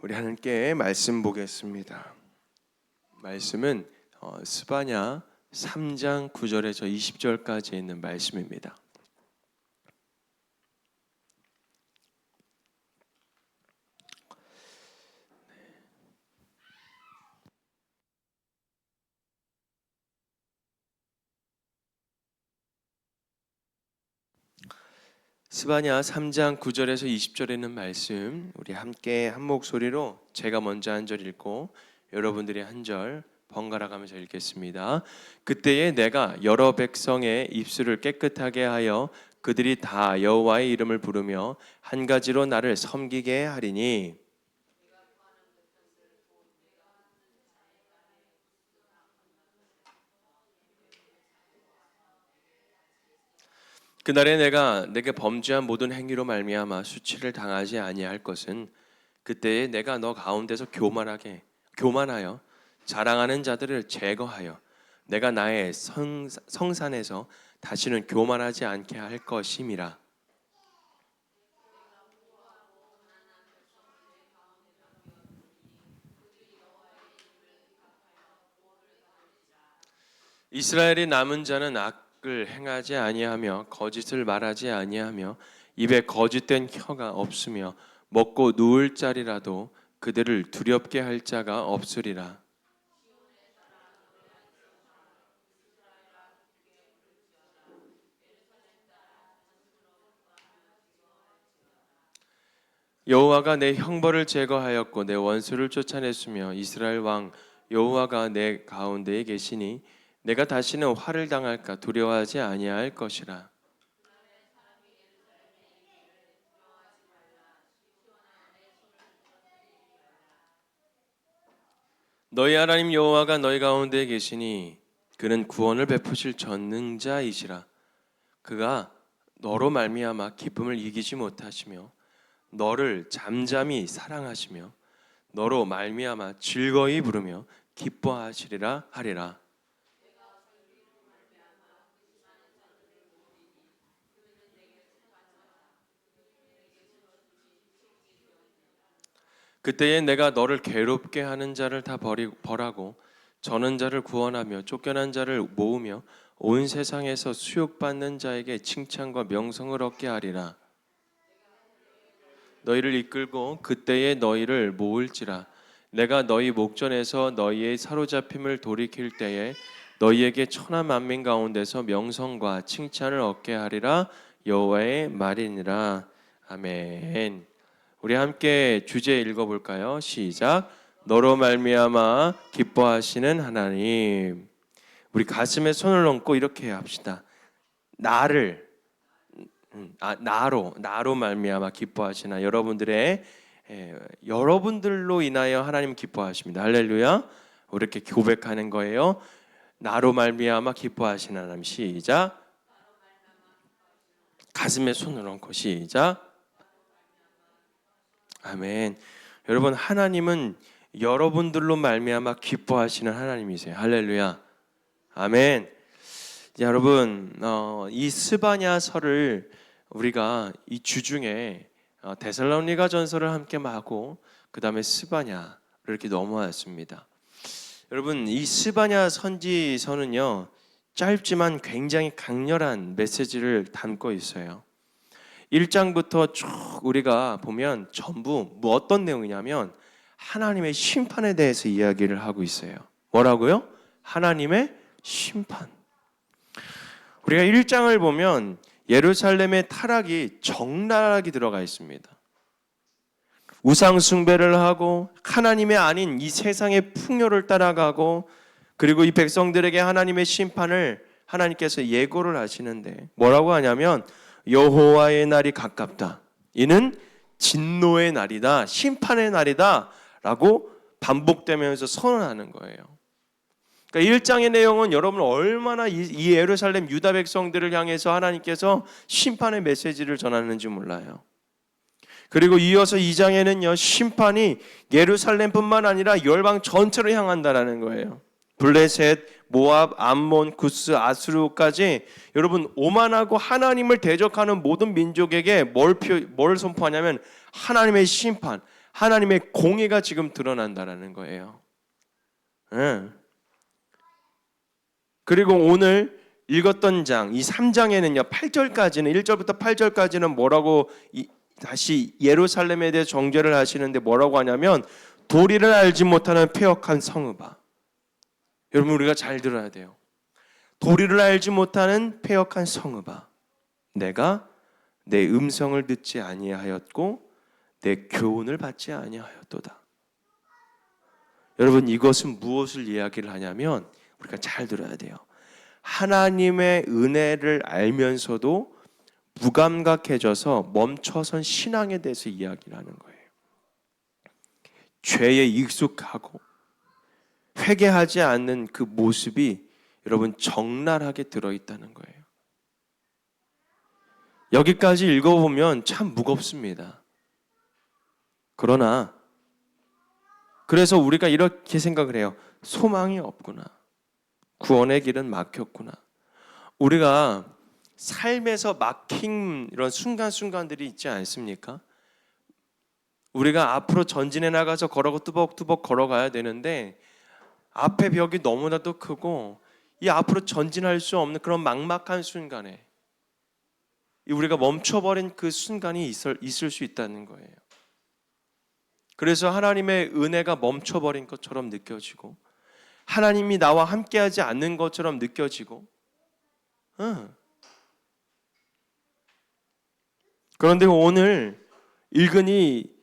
우리 하나님께 말씀 보겠습니다. 말씀은 스바냐 3장 9절에서 20절까지 있는 말씀입니다. 스바냐 3장 9절에서 20절에 있는 말씀, 우리 함께 한 목소리로 제가 먼저 한 절 읽고 여러분들이 한 절 번갈아 가면서 읽겠습니다. 그때에 내가 여러 백성의 입술을 깨끗하게 하여 그들이 다 여호와의 이름을 부르며 한 가지로 나를 섬기게 하리니, 그날에 내가 내게 범죄한 모든 행위로 말미암아 수치를 당하지 아니할 것은 그때에 내가 너 가운데서 교만하여 자랑하는 자들을 제거하여 내가 나의 성산에서 다시는 교만하지 않게 할 것임이라. 이스라엘이 남은 자는 악을 행하지 아니하며 거짓을 말하지 아니하며 입에 거짓된 혀가 없으며 먹고 누울 자리라도 그들을 두렵게 할 자가 없으리라. 여호와가 내 형벌을 제거하였고 내 원수를 쫓아냈으며 이스라엘 왕 여호와가 내 가운데에 계시니 내가 다시는 화를 당할까 두려워하지 아니할 것이라. 너희 하나님 여호와가 너희 가운데에 계시니 그는 구원을 베푸실 전능자이시라. 그가 너로 말미암아 기쁨을 이기지 못하시며 너를 잠잠히 사랑하시며 너로 말미암아 즐거이 부르며 기뻐하시리라 하리라. 그때에 내가 너를 괴롭게 하는 자를 다 벌하고 저는 자를 구원하며 쫓겨난 자를 모으며 온 세상에서 수욕받는 자에게 칭찬과 명성을 얻게 하리라. 너희를 이끌고 그때에 너희를 모을지라. 내가 너희 목전에서 너희의 사로잡힘을 돌이킬 때에 너희에게 천하 만민 가운데서 명성과 칭찬을 얻게 하리라. 여호와의 말이니라. 아멘. 우리 함께 주제 읽어볼까요? 시작. 너로 말미암아 기뻐하시는 하나님. 우리 가슴에 손을 얹고 이렇게 합시다. 나로 말미암아 기뻐하시나. 여러분들로 인하여 하나님 기뻐하십니다. 할렐루야. 이렇게 고백하는 거예요. 나로 말미암아 기뻐하시는 하나님. 시작. 가슴에 손을 얹고 시작. 아멘. 여러분, 하나님은 여러분들로 말미암아 기뻐하시는 하나님이세요. 할렐루야. 아멘. 여러분, 이 스바냐서를 우리가 이 주중에 데살로니가 전서를 함께 하고 그 다음에 스바냐를 이렇게 넘어왔습니다. 여러분, 이 스바냐 선지서는요, 짧지만 굉장히 강렬한 메시지를 담고 있어요. 1장부터 쭉 우리가 보면 전부 어떤 내용이냐면 하나님의 심판에 대해서 이야기를 하고 있어요. 뭐라고요? 하나님의 심판. 우리가 1장을 보면 예루살렘의 타락이 적나라하게 들어가 있습니다. 우상 숭배를 하고 하나님의 아닌 이 세상의 풍요를 따라가고, 그리고 이 백성들에게 하나님의 심판을 하나님께서 예고를 하시는데 뭐라고 하냐면 여호와의 날이 가깝다. 이는 진노의 날이다. 심판의 날이다. 라고 반복되면서 선언하는 거예요. 그러니까 1장의 내용은 여러분 얼마나 이 예루살렘 유다 백성들을 향해서 하나님께서 심판의 메시지를 전하는지 몰라요. 그리고 이어서 2장에는요, 심판이 예루살렘뿐만 아니라 열방 전체로 향한다라는 거예요. 블레셋, 모압, 암몬, 구스, 아수르까지 여러분 오만하고 하나님을 대적하는 모든 민족에게 뭘 선포하냐면 하나님의 심판, 하나님의 공의가 지금 드러난다라는 거예요. 그리고 오늘 읽었던 장, 이 3장에는요 8절까지는 1절부터 8절까지는 뭐라고 다시 예루살렘에 대해 정죄를 하시는데 뭐라고 하냐면 도리를 알지 못하는 패역한 성읍아. 여러분 우리가 잘 들어야 돼요. 도리를 알지 못하는 패역한 성읍아, 내가 내 음성을 듣지 아니하였고 내 교훈을 받지 아니하였도다. 여러분 이것은 무엇을 이야기를 하냐면 우리가 잘 들어야 돼요. 하나님의 은혜를 알면서도 무감각해져서 멈춰선 신앙에 대해서 이야기를 하는 거예요. 죄에 익숙하고 회개하지 않는 그 모습이 여러분 적나라하게 들어있다는 거예요. 여기까지 읽어보면 참 무겁습니다. 그러나 그래서 우리가 이렇게 생각을 해요. 소망이 없구나. 구원의 길은 막혔구나. 우리가 삶에서 막힌 이런 순간순간들이 있지 않습니까? 우리가 앞으로 전진해 나가서 걸어가 뚜벅뚜벅 걸어가야 되는데 앞에 벽이 너무나도 크고 이 앞으로 전진할 수 없는 그런 막막한 순간에 우리가 멈춰버린 그 순간이 있을 수 있다는 거예요. 그래서 하나님의 은혜가 멈춰버린 것처럼 느껴지고 하나님이 나와 함께하지 않는 것처럼 느껴지고 그런데 오늘 읽은 이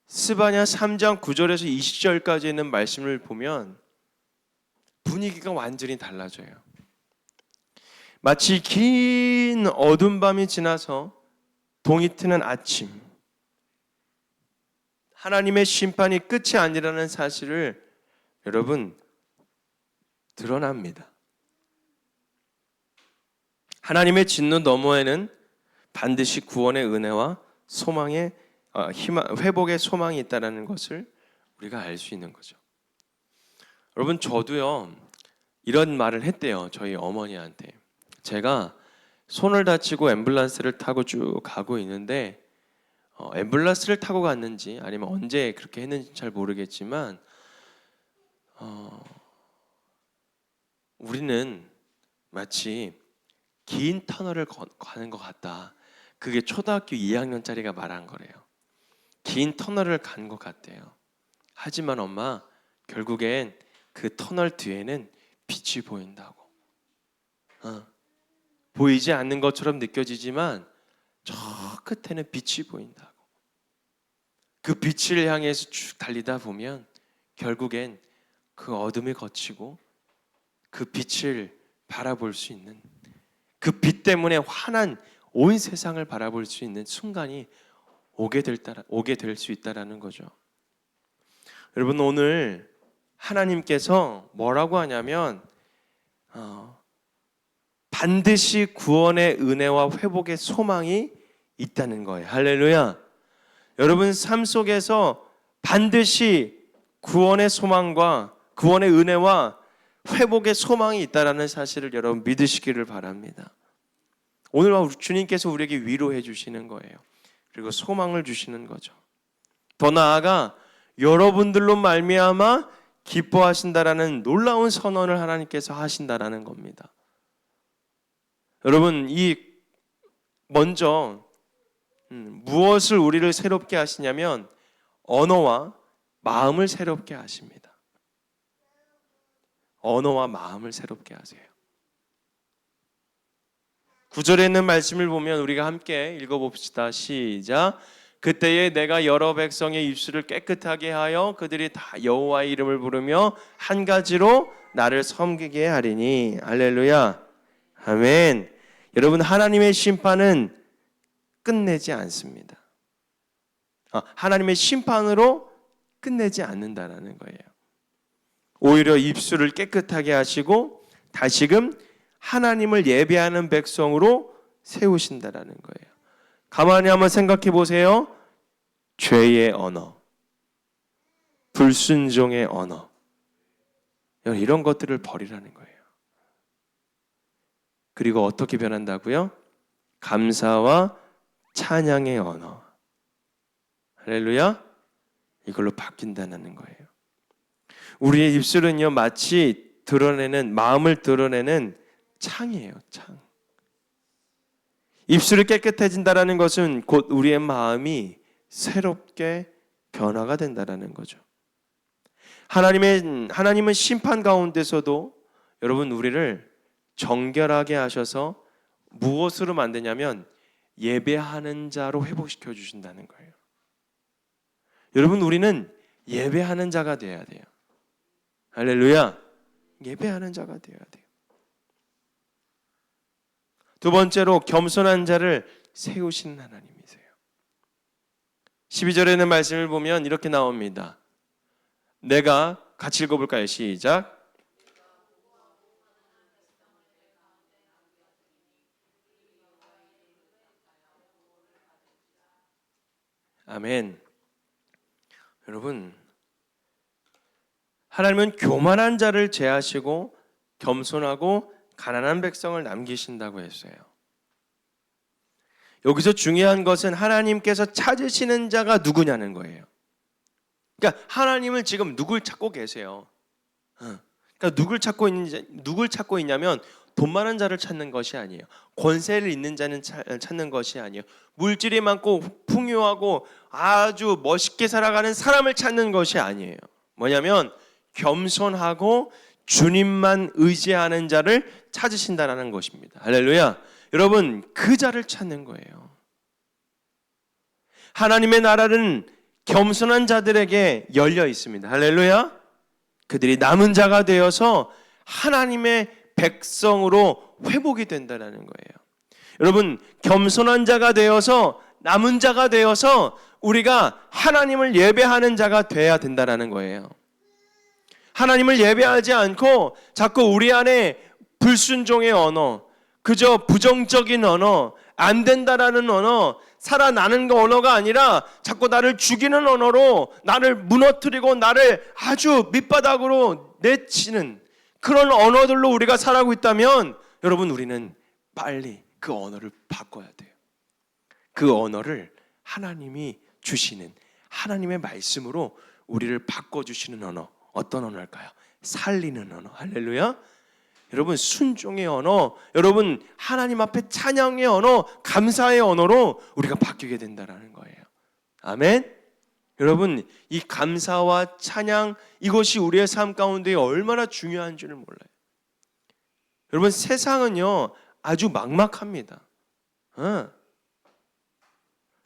스바냐 3장 9절에서 20절까지 있는 말씀을 보면 분위기가 완전히 달라져요. 마치 긴 어두운 밤이 지나서 동이 트는 아침, 하나님의 심판이 끝이 아니라는 사실을 여러분 드러납니다. 하나님의 진노 너머에는 반드시 구원의 은혜와 소망의 회복의 소망이 있다는 것을 우리가 알 수 있는 거죠. 여러분 저도요 이런 말을 했대요. 저희 어머니한테. 제가 손을 다치고 앰뷸런스를 타고 쭉 가고 있는데 앰뷸런스를 타고 갔는지 아니면 언제 그렇게 했는지 잘 모르겠지만 우리는 마치 긴 터널을 가는 것 같다. 그게 초등학교 2학년짜리가 말한 거래요. 긴 터널을 간 것 같대요. 하지만 엄마 결국엔 그 터널 뒤에는 빛이 보인다고. 보이지 않는 것처럼 느껴지지만 저 끝에는 빛이 보인다고. 그 빛을 향해서 쭉 달리다 보면 결국엔 그 어둠이 걷히고 그 빛을 바라볼 수 있는, 그 빛 때문에 환한 온 세상을 바라볼 수 있는 순간이 오게 될 수 있다라는 거죠. 여러분 오늘 하나님께서 뭐라고 하냐면 반드시 구원의 은혜와 회복의 소망이 있다는 거예요. 할렐루야. 여러분 삶 속에서 반드시 구원의 소망과 구원의 은혜와 회복의 소망이 있다는 사실을 여러분 믿으시기를 바랍니다. 오늘 주님께서 우리에게 위로해 주시는 거예요. 그리고 소망을 주시는 거죠. 더 나아가 여러분들로 말미암아 기뻐하신다라는 놀라운 선언을 하나님께서 하신다라는 겁니다. 여러분 먼저 무엇을 우리를 새롭게 하시냐면 언어와 마음을 새롭게 하십니다. 언어와 마음을 새롭게 하세요. 9절에 있는 말씀을 보면 우리가 함께 읽어봅시다. 시작. 그때에 내가 여러 백성의 입술을 깨끗하게 하여 그들이 다 여호와의 이름을 부르며 한 가지로 나를 섬기게 하리니. 할렐루야. 아멘. 여러분 하나님의 심판은 끝내지 않습니다. 하나님의 심판으로 끝내지 않는다라는 거예요. 오히려 입술을 깨끗하게 하시고 다시금 하나님을 예배하는 백성으로 세우신다라는 거예요. 가만히 한번 생각해 보세요. 죄의 언어, 불순종의 언어, 이런 것들을 버리라는 거예요. 그리고 어떻게 변한다고요? 감사와 찬양의 언어. 할렐루야. 이걸로 바뀐다는 거예요. 우리의 입술은요, 마치 마음을 드러내는 창이에요. 창. 입술이 깨끗해진다라는 것은 곧 우리의 마음이 새롭게 변화가 된다라는 거죠. 하나님은 심판 가운데서도 여러분 우리를 정결하게 하셔서 무엇으로 만드냐면 예배하는 자로 회복시켜 주신다는 거예요. 여러분 우리는 예배하는 자가 되어야 돼요. 할렐루야. 예배하는 자가 되어야 돼요. 두 번째로 겸손한 자를 세우시는 하나님이세요. 12절에는 말씀을 보면 이렇게 나옵니다. 내가 같이 읽어볼까요? 시작. 아멘. 여러분, 하나님은 교만한 자를 제하시고 겸손하고 가난한 백성을 남기신다고 했어요. 여기서 중요한 것은 하나님께서 찾으시는 자가 누구냐는 거예요. 그러니까 하나님을 지금 누굴 찾고 계세요? 그러니까 누굴 찾고 있냐면 돈 많은 자를 찾는 것이 아니에요. 권세를 있는 자는 찾는 것이 아니에요. 물질이 많고 풍요하고 아주 멋있게 살아가는 사람을 찾는 것이 아니에요. 뭐냐면 겸손하고 주님만 의지하는 자를 찾으신다라는 것입니다. 할렐루야. 여러분, 그 자를 찾는 거예요. 하나님의 나라는 겸손한 자들에게 열려 있습니다. 할렐루야. 그들이 남은 자가 되어서 하나님의 백성으로 회복이 된다는 거예요. 여러분, 겸손한 자가 되어서 남은 자가 되어서 우리가 하나님을 예배하는 자가 돼야 된다는 거예요. 하나님을 예배하지 않고 자꾸 우리 안에 불순종의 언어, 그저 부정적인 언어, 안 된다라는 언어, 살아나는 언어가 아니라 자꾸 나를 죽이는 언어로 나를 무너뜨리고 나를 아주 밑바닥으로 내치는 그런 언어들로 우리가 살아가고 있다면 여러분 우리는 빨리 그 언어를 바꿔야 돼요. 그 언어를 하나님이 주시는 하나님의 말씀으로 우리를 바꿔주시는 언어. 어떤 언어일까요? 살리는 언어. 할렐루야. 여러분 순종의 언어, 여러분 하나님 앞에 찬양의 언어, 감사의 언어로 우리가 바뀌게 된다는 거예요. 아멘. 여러분 이 감사와 찬양 이것이 우리의 삶 가운데 얼마나 중요한지를 몰라요. 여러분 세상은요 아주 막막합니다.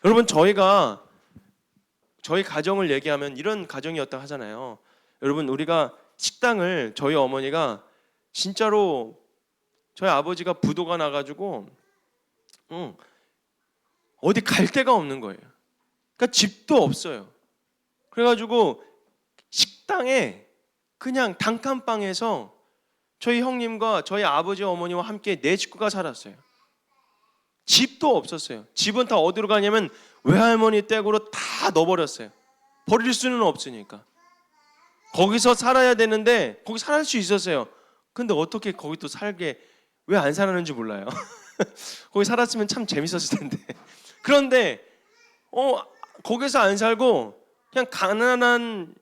여러분 저희 가정을 얘기하면 이런 가정이었다 하잖아요. 여러분 우리가 식당을 저희 어머니가 진짜로 저희 아버지가 부도가 나가지고 어디 갈 데가 없는 거예요. 그러니까 집도 없어요. 그래가지고 식당에 그냥 단칸방에서 저희 형님과 저희 아버지 어머니와 함께 네 식구가 살았어요. 집도 없었어요. 집은 다 어디로 가냐면 외할머니 댁으로 다 넣어버렸어요. 버릴 수는 없으니까. 거기서 살아야 되는데 거기 살 수 있었어요. 근데 어떻게 거기 또 살게 왜 안 살았는지 몰라요. 거기 살았으면 참 재밌었을 텐데. 그런데 거기서 안 살고 그냥 가난한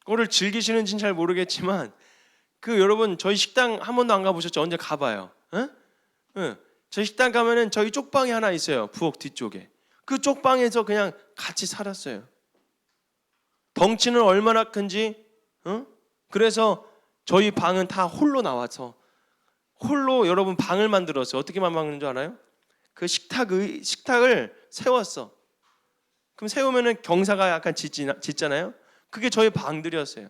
거를 즐기시는지는 잘 모르겠지만 여러분 저희 식당 한 번도 안 가보셨죠? 언제 가봐요. 저희 식당 가면은 저희 쪽방이 하나 있어요. 부엌 뒤쪽에. 그 쪽방에서 그냥 같이 살았어요. 덩치는 얼마나 큰지 그래서 저희 방은 다 홀로 나와서 홀로 여러분 방을 만들었어요. 어떻게 만드는 줄 알아요? 그 식탁을 세웠어. 그럼 세우면은 경사가 약간 짙잖아요. 그게 저희 방들이었어요.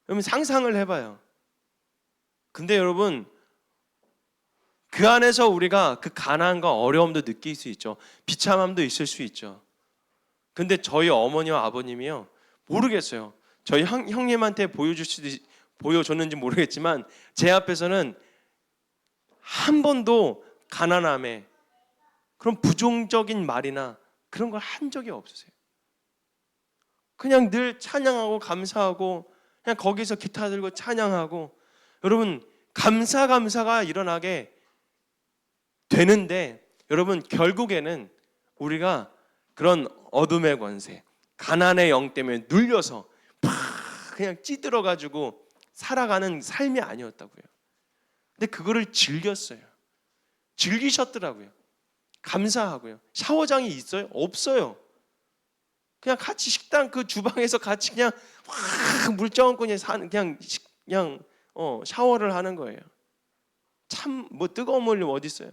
여러분 상상을 해봐요. 근데 여러분 그 안에서 우리가 그 가난과 어려움도 느낄 수 있죠. 비참함도 있을 수 있죠. 근데 저희 어머니와 아버님이요 모르겠어요. 저희 형님한테 보여줬는지 모르겠지만 제 앞에서는 한 번도 가난함에 그런 부정적인 말이나 그런 걸 한 적이 없으세요. 그냥 늘 찬양하고 감사하고 그냥 거기서 기타 들고 찬양하고 여러분 감사가 일어나게 되는데 여러분 결국에는 우리가 그런 어둠의 권세, 가난의 영 때문에 눌려서 팍 그냥 찌들어가지고 살아가는 삶이 아니었다고요. 근데 그거를 즐겼어요. 즐기셨더라고요. 감사하고요. 샤워장이 있어요? 없어요. 그냥 같이 식당 그 주방에서 같이 그냥 확 물장원권에 사는 그냥 샤워를 하는 거예요. 참 뭐 뜨거운 물 어디 있어요?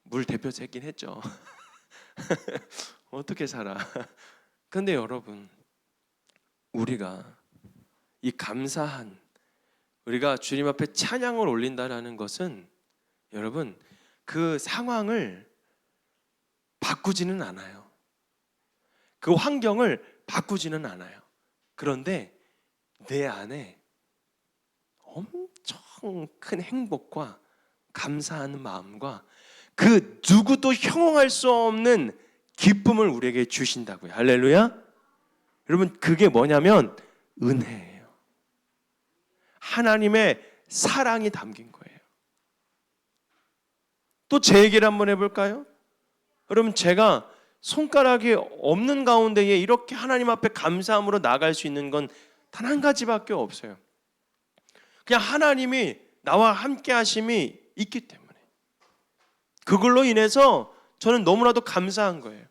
물 대표 새긴 했죠. 어떻게 살아? 근데 여러분, 우리가 이 감사한 우리가 주님 앞에 찬양을 올린다라는 것은 여러분 그 상황을 바꾸지는 않아요. 그 환경을 바꾸지는 않아요. 그런데 내 안에 엄청 큰 행복과 감사하는 마음과 그 누구도 형용할 수 없는 기쁨을 우리에게 주신다고요. 할렐루야. 여러분 그게 뭐냐면 은혜예요. 하나님의 사랑이 담긴 거예요. 또 제 얘기를 한번 해볼까요? 여러분 제가 손가락이 없는 가운데에 이렇게 하나님 앞에 감사함으로 나갈 수 있는 건 단 한 가지밖에 없어요. 그냥 하나님이 나와 함께 하심이 있기 때문에 그걸로 인해서 저는 너무나도 감사한 거예요.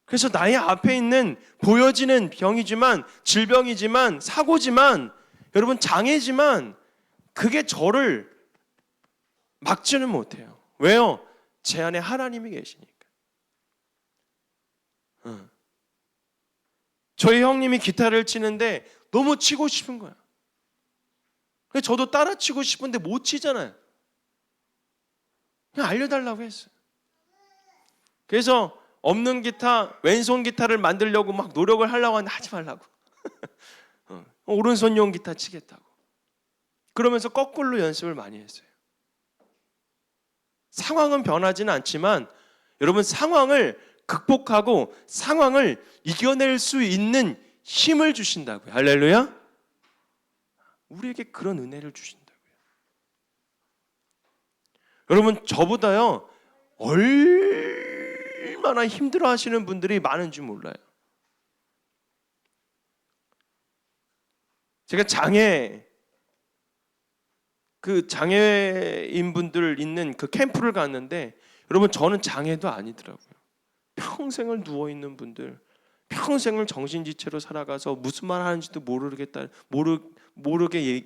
그래서 나의 앞에 있는 보여지는 병이지만 질병이지만 사고지만 여러분 장애지만 그게 저를 막지는 못해요. 왜요? 제 안에 하나님이 계시니까. 저희 형님이 기타를 치는데 너무 치고 싶은 거야. 그래서 저도 따라 치고 싶은데 못 치잖아요. 그냥 알려달라고 했어요. 그래서 없는 기타, 왼손 기타를 만들려고 막 노력을 하려고 하는데 하지 말라고. 오른손용 기타 치겠다고. 그러면서 거꾸로 연습을 많이 했어요. 상황은 변하지는 않지만 여러분 상황을 극복하고 상황을 이겨낼 수 있는 힘을 주신다고요. 할렐루야. 우리에게 그런 은혜를 주신다고요. 여러분 저보다요 얼마나 힘들어 하시는 분들이 많은지 몰라요. 제가 장애인 분들 있는 그 캠프를 갔는데 여러분 저는 장애도 아니더라고요. 평생을 누워 있는 분들, 평생을 정신지체로 살아가서 무슨 말 하는지도 모르게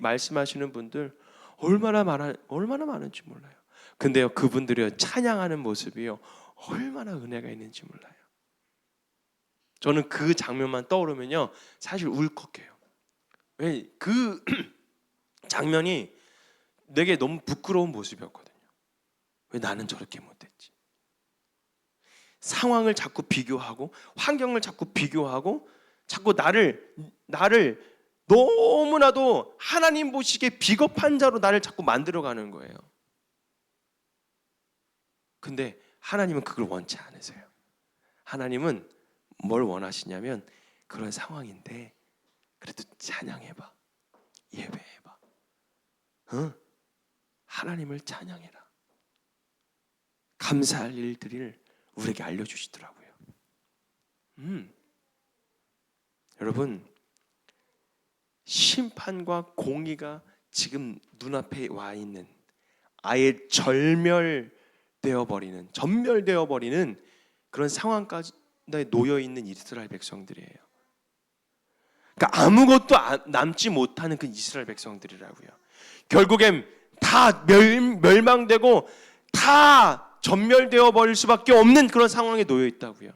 말씀하시는 분들 얼마나 많은지 몰라요. 근데요 그분들이요 찬양하는 모습이요 얼마나 은혜가 있는지 몰라요. 저는 그 장면만 떠오르면요 사실 울컥해요. 왜 그 장면이 내게 너무 부끄러운 모습이었거든요. 왜 나는 저렇게 못했지? 상황을 자꾸 비교하고 환경을 자꾸 비교하고 자꾸 나를 너무나도 하나님 보시기에 비겁한 자로 나를 자꾸 만들어가는 거예요. 근데 하나님은 그걸 원치 않으세요. 하나님은 뭘 원하시냐면 그런 상황인데 그래도 찬양해봐, 예배해봐. 하나님을 찬양해라. 감사할 일들을 우리에게 알려주시더라고요. 여러분 심판과 공의가 지금 눈앞에 와 있는 아예 전멸되어 버리는 그런 상황까지 놓여 있는 이스라엘 백성들이에요. 그러니까 아무것도 남지 못하는 그 이스라엘 백성들이라고요. 결국엔 다 멸망되고 다 전멸되어 버릴 수밖에 없는 그런 상황에 놓여 있다고요.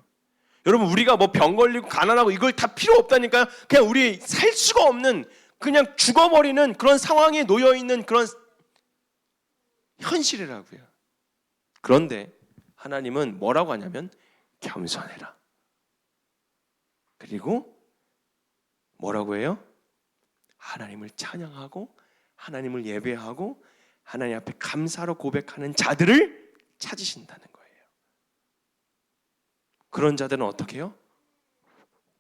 여러분 우리가 뭐 병 걸리고 가난하고 이걸 다 필요 없다니까요. 그냥 우리 살 수가 없는 그냥 죽어버리는 그런 상황에 놓여 있는 그런 현실이라고요. 그런데 하나님은 뭐라고 하냐면 겸손해라. 그리고 뭐라고 해요? 하나님을 찬양하고 하나님을 예배하고 하나님 앞에 감사로 고백하는 자들을 찾으신다는 거예요. 그런 자들은 어떻게 해요?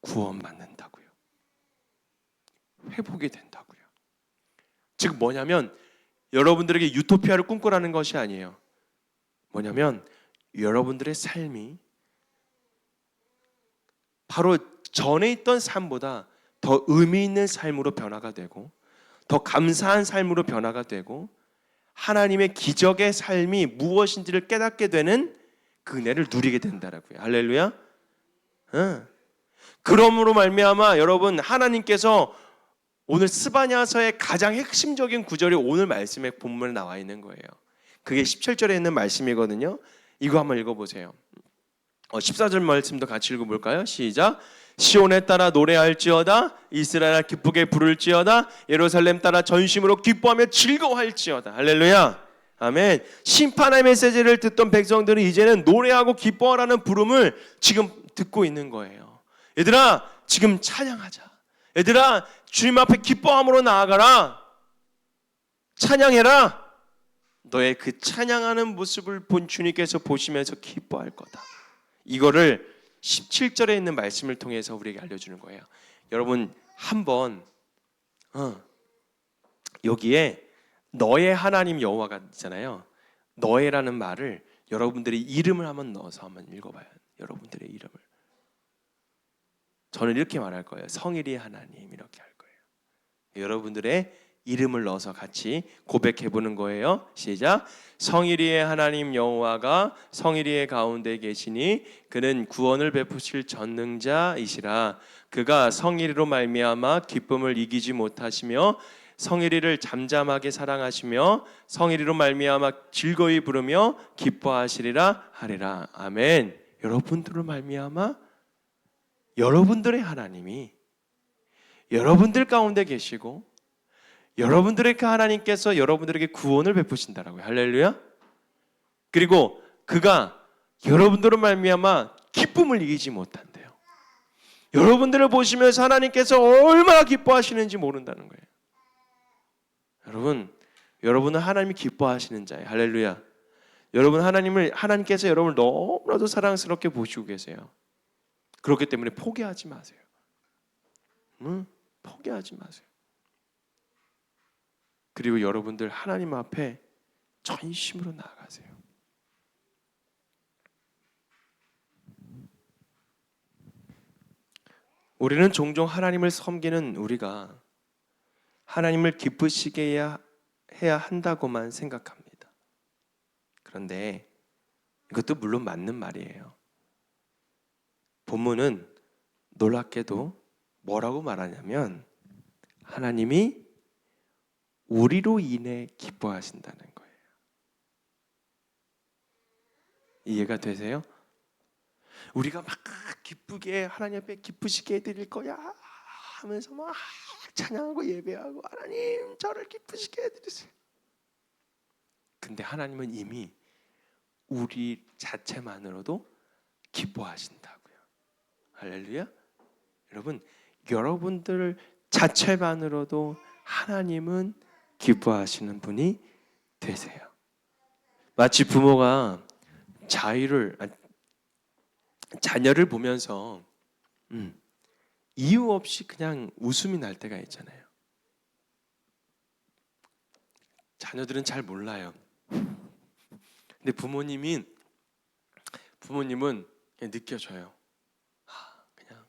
구원받는다고요. 회복이 된다고요. 즉 뭐냐면 여러분들에게 유토피아를 꿈꾸라는 것이 아니에요. 뭐냐면 여러분들의 삶이 바로 전에 있던 삶보다 더 의미 있는 삶으로 변화가 되고 더 감사한 삶으로 변화가 되고 하나님의 기적의 삶이 무엇인지를 깨닫게 되는 그 은혜를 누리게 된다라고요. 할렐루야. 그러므로 말미암아 여러분, 하나님께서 오늘 스바냐서의 가장 핵심적인 구절이 오늘 말씀의 본문에 나와 있는 거예요. 그게 17절에 있는 말씀이거든요. 이거 한번 읽어보세요. 14절 말씀도 같이 읽어볼까요? 시작. 시온에 따라 노래할지어다, 이스라엘 기쁘게 부를지어다, 예루살렘 따라 전심으로 기뻐하며 즐거워할지어다. 할렐루야. 아멘. 심판의 메시지를 듣던 백성들은 이제는 노래하고 기뻐하라는 부름을 지금 듣고 있는 거예요. 얘들아, 지금 찬양하자. 얘들아, 주님 앞에 기뻐함으로 나아가라. 찬양해라. 너의 그 찬양하는 모습을 본 주님께서 보시면서 기뻐할 거다. 이거를 17절에 있는 말씀을 통해서 우리에게 알려주는 거예요. 여러분, 한번 여기에 너의 하나님 여호와가 있잖아요. 너의라는 말을 여러분들의 이름을 한번 넣어서 한번 읽어봐요. 여러분들의 이름을. 저는 이렇게 말할 거예요. 성일이의 하나님, 이렇게 할 거예요. 여러분들의 이름을 넣어서 같이 고백해보는 거예요. 시작. 성일이의 하나님 여호와가 성일이의 가운데 계시니 그는 구원을 베푸실 전능자이시라. 그가 성일이로 말미암아 기쁨을 이기지 못하시며 성일이를 잠잠하게 사랑하시며 성일이로 말미암아 즐거이 부르며 기뻐하시리라 하리라. 아멘. 여러분들로 말미암아 여러분들의 하나님이 여러분들 가운데 계시고 여러분들의 그 하나님께서 여러분들에게 구원을 베푸신다라고요. 할렐루야. 그리고 그가 여러분들로 말미암아 기쁨을 이기지 못한대요. 여러분들을 보시면서 하나님께서 얼마나 기뻐하시는지 모른다는 거예요. 여러분은 하나님이 기뻐하시는 자예요. 할렐루야. 하나님께서 여러분을 너무나도 사랑스럽게 보시고 계세요. 그렇기 때문에 포기하지 마세요. 포기하지 마세요. 그리고 여러분들 하나님 앞에 전심으로 나아가세요. 우리는 종종 하나님을 섬기는 우리가 하나님을 기쁘시게 해야 한다고만 생각합니다. 그런데 이것도 물론 맞는 말이에요. 본문은 놀랍게도 뭐라고 말하냐면 하나님이 우리로 인해 기뻐하신다는 거예요. 이해가 되세요? 우리가 막 기쁘게 하나님 앞에 기쁘시게 해드릴 거야 하면서 막 찬양하고 예배하고 하나님 저를 기쁘시게 해드리세요. 근데 하나님은 이미 우리 자체만으로도 기뻐하신다고요. 할렐루야. 여러분들 자체만으로도 하나님은 기뻐하시는 분이 되세요. 마치 부모가 자녀를 보면서 이유 없이 그냥 웃음이 날 때가 있잖아요. 자녀들은 잘 몰라요. 근데 부모님은 그냥 느껴져요. 그냥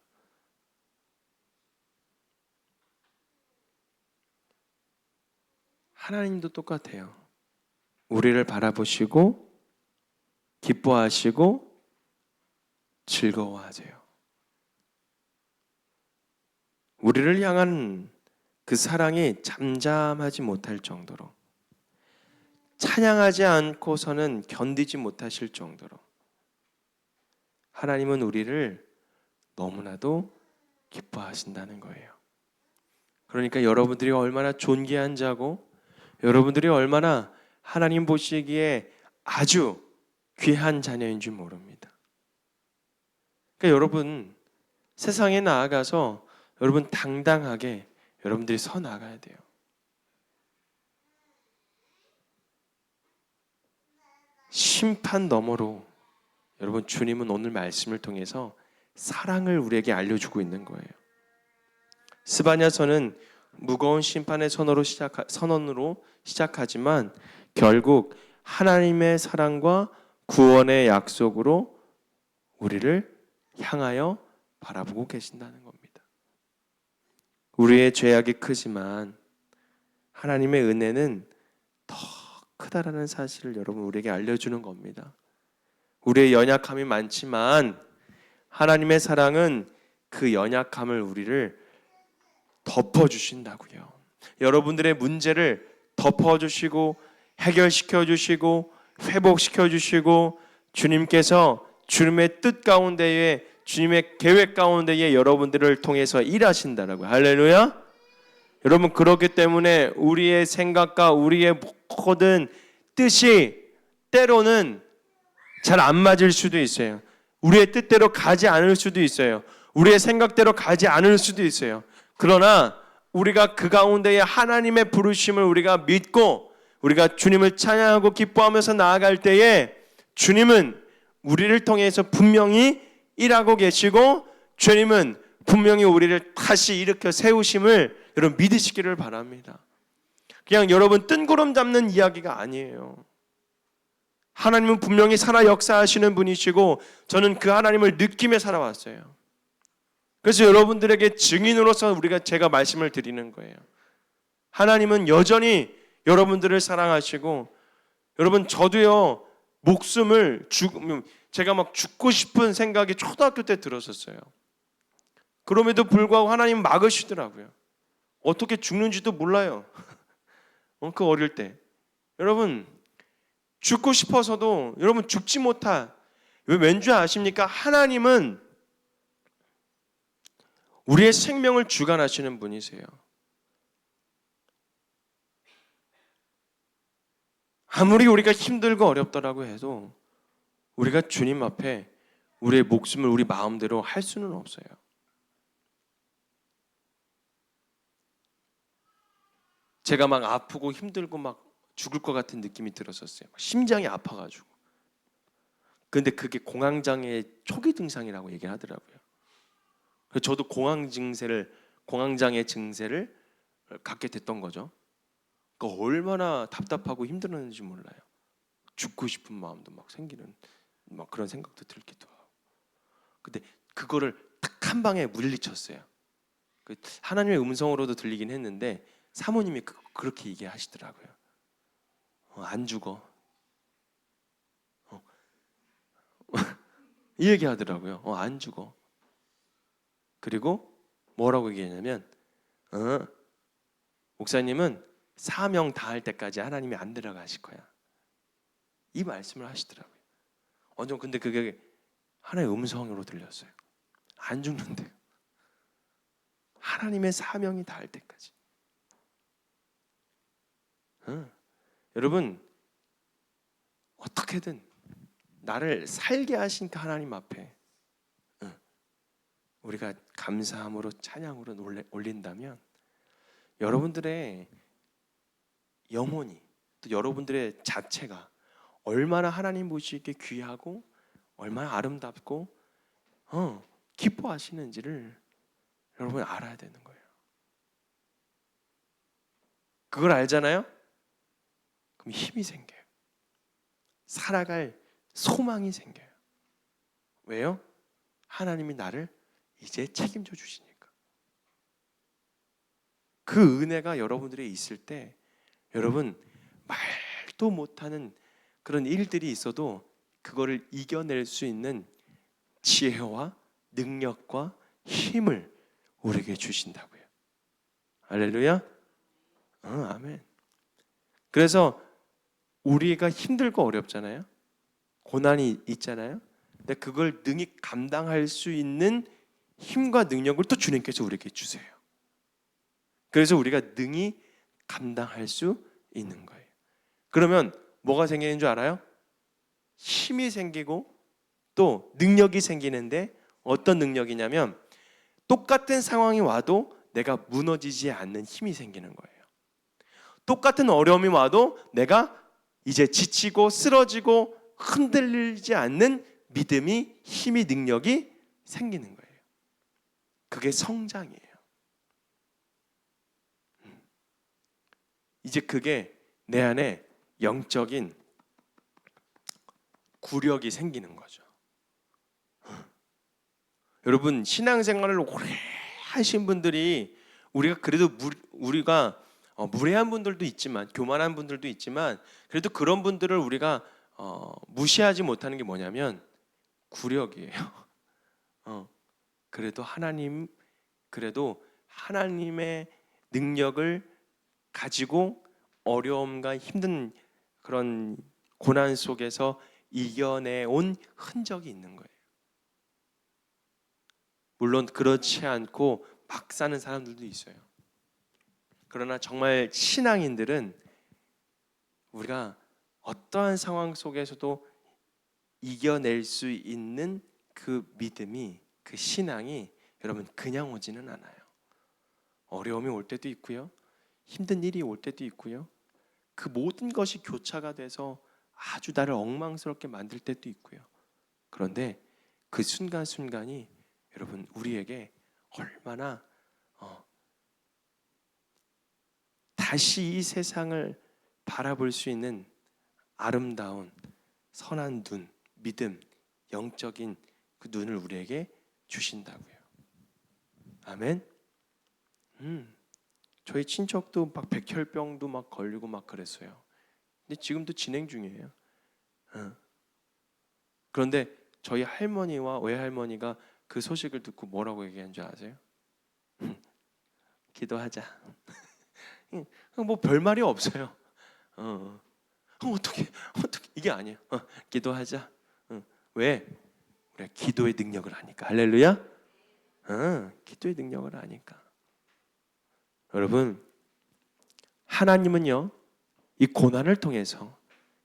하나님도 똑같아요. 우리를 바라보시고 기뻐하시고 즐거워하세요. 우리를 향한 그 사랑이 잠잠하지 못할 정도로, 찬양하지 않고서는 견디지 못하실 정도로 하나님은 우리를 너무나도 기뻐하신다는 거예요. 그러니까 여러분들이 얼마나 존귀한 자고 여러분들이 얼마나 하나님 보시기에 아주 귀한 자녀인 줄 모릅니다. 그러니까 여러분 세상에 나아가서 여러분 당당하게 여러분들이 서 나가야 돼요. 심판 너머로 여러분 주님은 오늘 말씀을 통해서 사랑을 우리에게 알려주고 있는 거예요. 스바냐서는 무거운 심판의 선언으로 시작하지만 결국 하나님의 사랑과 구원의 약속으로 우리를 향하여 바라보고 계신다는 겁니다. 우리의 죄악이 크지만 하나님의 은혜는 더 크다라는 사실을 여러분 우리에게 알려주는 겁니다. 우리의 연약함이 많지만 하나님의 사랑은 그 연약함을 우리를 덮어주신다고요. 여러분들의 문제를 덮어주시고 해결시켜 주시고 회복시켜 주시고 주님께서 주님의 뜻 가운데에 주님의 계획 가운데에 여러분들을 통해서 일하신다라고요. 할렐루야. 여러분 그렇기 때문에 우리의 생각과 우리의 모든 뜻이 때로는 잘 안 맞을 수도 있어요. 우리의 뜻대로 가지 않을 수도 있어요. 우리의 생각대로 가지 않을 수도 있어요. 그러나 우리가 그 가운데에 하나님의 부르심을 우리가 믿고 우리가 주님을 찬양하고 기뻐하면서 나아갈 때에 주님은 우리를 통해서 분명히 일하고 계시고 주님은 분명히 우리를 다시 일으켜 세우심을 여러분 믿으시기를 바랍니다. 그냥 여러분 뜬구름 잡는 이야기가 아니에요. 하나님은 분명히 살아 역사하시는 분이시고 저는 그 하나님을 느끼며 살아왔어요. 그래서 여러분들에게 증인으로서 제가 말씀을 드리는 거예요. 하나님은 여전히 여러분들을 사랑하시고 여러분 저도요 목숨을 제가 막 죽고 싶은 생각이 초등학교 때 들었었어요. 그럼에도 불구하고 하나님 막으시더라고요. 어떻게 죽는지도 몰라요. 그 어릴 때 여러분 죽고 싶어서도 여러분 죽지 못할 왠지 아십니까? 하나님은 우리의 생명을 주관하시는 분이세요. 아무리 우리가 힘들고 어렵더라고 해도 우리가 주님 앞에 우리의 목숨을 우리 마음대로 할 수는 없어요. 제가 막 아프고 힘들고 막 죽을 것 같은 느낌이 들었었어요. 심장이 아파가지고. 근데 그게 공황장애 초기 증상이라고 얘기를 하더라고요. 그래서 저도 공황장애 증세를 갖게 됐던 거죠. 그러니까 얼마나 답답하고 힘들었는지 몰라요. 죽고 싶은 마음도 막 생기는 막 그런 생각도 들기도 하고. 근데 그거를 딱 한 방에 물리쳤어요. 하나님의 음성으로도 들리긴 했는데 사모님이 그렇게 얘기하시더라고요. 안 죽어. 이 얘기하더라고요. 안 죽어. 그리고 뭐라고 얘기했냐면 목사님은 사명 다할 때까지 하나님이 안 들어가실 거야. 이 말씀을 하시더라고요. 근데 그게 하나님의 음성으로 들렸어요. 안 죽는데요. 하나님의 사명이 닿을 때까지. 여러분 어떻게든 나를 살게 하신 그 하나님 앞에 우리가 감사함으로 찬양으로 올린다면 여러분들의 영혼이 또 여러분들의 자체가 얼마나 하나님 보시기에 귀하고 얼마나 아름답고 기뻐하시는지를 여러분 알아야 되는 거예요. 그걸 알잖아요? 그럼 힘이 생겨요. 살아갈 소망이 생겨요. 왜요? 하나님이 나를 이제 책임져 주시니까. 그 은혜가 여러분들이 있을 때 여러분 말도 못하는 그런 일들이 있어도 그거를 이겨낼 수 있는 지혜와 능력과 힘을 우리에게 주신다고요. 할렐루야. 아멘. 그래서 우리가 힘들고 어렵잖아요. 고난이 있잖아요. 근데 그걸 능히 감당할 수 있는 힘과 능력을 또 주님께서 우리에게 주세요. 그래서 우리가 능히 감당할 수 있는 거예요. 그러면 뭐가 생기는 줄 알아요? 힘이 생기고 또 능력이 생기는데 어떤 능력이냐면 똑같은 상황이 와도 내가 무너지지 않는 힘이 생기는 거예요. 똑같은 어려움이 와도 내가 이제 지치고 쓰러지고 흔들리지 않는 믿음이, 힘이, 능력이 생기는 거예요. 그게 성장이에요. 이제 그게 내 안에 영적인 구력이 생기는 거죠. 여러분 신앙생활을 오래 하신 분들이 우리가 그래도 우리가 무례한 분들도 있지만 교만한 분들도 있지만 그래도 그런 분들을 우리가 무시하지 못하는 게 뭐냐면 구력이에요. 그래도 하나님의 능력을 가지고 어려움과 힘든 그런 고난 속에서 이겨내온 흔적이 있는 거예요. 물론 그렇지 않고 막 사는 사람들도 있어요. 그러나 정말 신앙인들은 우리가 어떠한 상황 속에서도 이겨낼 수 있는 그 믿음이, 그 신앙이 여러분 그냥 오지는 않아요. 어려움이 올 때도 있고요. 힘든 일이 올 때도 있고요. 그 모든 것이 교차가 돼서 아주 나를 엉망스럽게 만들 때도 있고요. 그런데 그 순간순간이 여러분 우리에게 얼마나 다시 이 세상을 바라볼 수 있는 아름다운 선한 눈, 믿음, 영적인 그 눈을 우리에게 주신다고요. 아멘. 저희 친척도 막 백혈병도 막 걸리고 막 그랬어요. 근데 지금도 진행 중이에요. 그런데 저희 할머니와 외할머니가 그 소식을 듣고 뭐라고 얘기한 줄 아세요? 기도하자. 뭐 별말이 없어요. 어떻게 이게 아니에요. 기도하자. 왜? 우리가 기도의 능력을 아니까. 할렐루야. 기도의 능력을 아니까. 여러분 하나님은요 이 고난을 통해서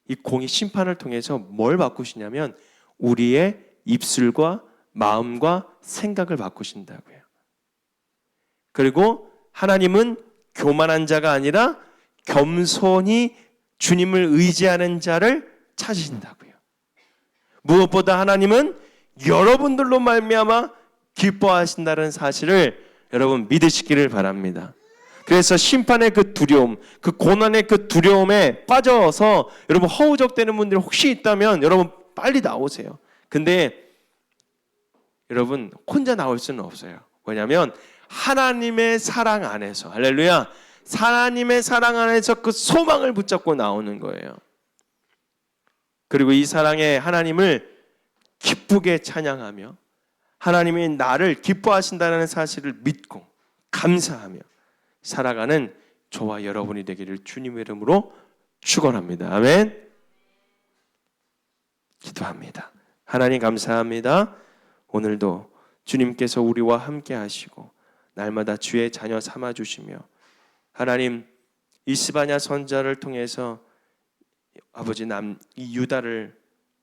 이 공의 심판을 통해서 뭘 바꾸시냐면 우리의 입술과 마음과 생각을 바꾸신다고요. 그리고 하나님은 교만한 자가 아니라 겸손히 주님을 의지하는 자를 찾으신다고요. 무엇보다 하나님은 여러분들로 말미암아 기뻐하신다는 사실을 여러분 믿으시기를 바랍니다. 그래서 심판의 그 두려움, 그 고난의 그 두려움에 빠져서 여러분 허우적대는 분들이 혹시 있다면 여러분 빨리 나오세요. 근데 여러분 혼자 나올 수는 없어요. 왜냐하면 하나님의 사랑 안에서, 할렐루야, 하나님의 사랑 안에서 그 소망을 붙잡고 나오는 거예요. 그리고 이 사랑의 하나님을 기쁘게 찬양하며 하나님이 나를 기뻐하신다는 사실을 믿고 감사하며 살아가는 저와 여러분이 되기를 주님의 이름으로 축원합니다. 아멘. 기도합니다. 하나님 감사합니다. 오늘도 주님께서 우리와 함께 하시고 날마다 주의 자녀 삼아 주시며 하나님 이스바냐 선자를 통해서 아버지 이 유다를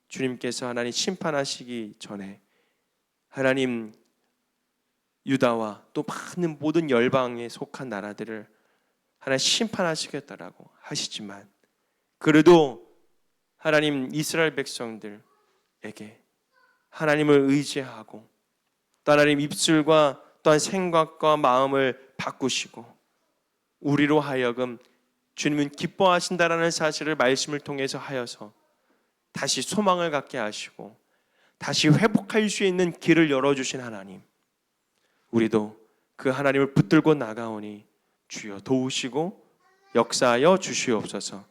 주님께서 하나님 심판하시기 전에 하나님 유다와 또 많은 모든 열방에 속한 나라들을 하나님 심판하시겠다라고 하시지만 그래도 하나님 이스라엘 백성들에게 하나님을 의지하고 또 하나님 입술과 또한 생각과 마음을 바꾸시고 우리로 하여금 주님은 기뻐하신다라는 사실을 말씀을 통해서 하여서 다시 소망을 갖게 하시고 다시 회복할 수 있는 길을 열어주신 하나님, 우리도 그 하나님을 붙들고 나가오니 주여 도우시고 역사하여 주시옵소서.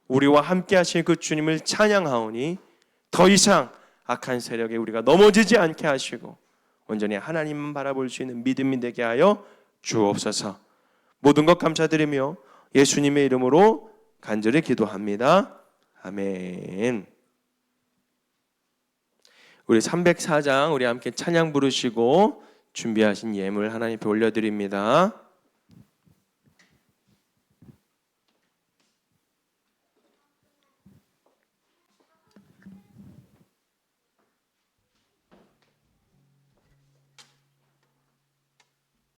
우리와 함께 하신 그 주님을 찬양하오니 더 이상 악한 세력에 우리가 넘어지지 않게 하시고 온전히 하나님만 바라볼 수 있는 믿음이 되게 하여 주옵소서. 모든 것 감사드리며 예수님의 이름으로 간절히 기도합니다. 아멘. 우리 304장 우리 함께 찬양 부르시고 준비하신 예물 하나님 앞에 올려드립니다.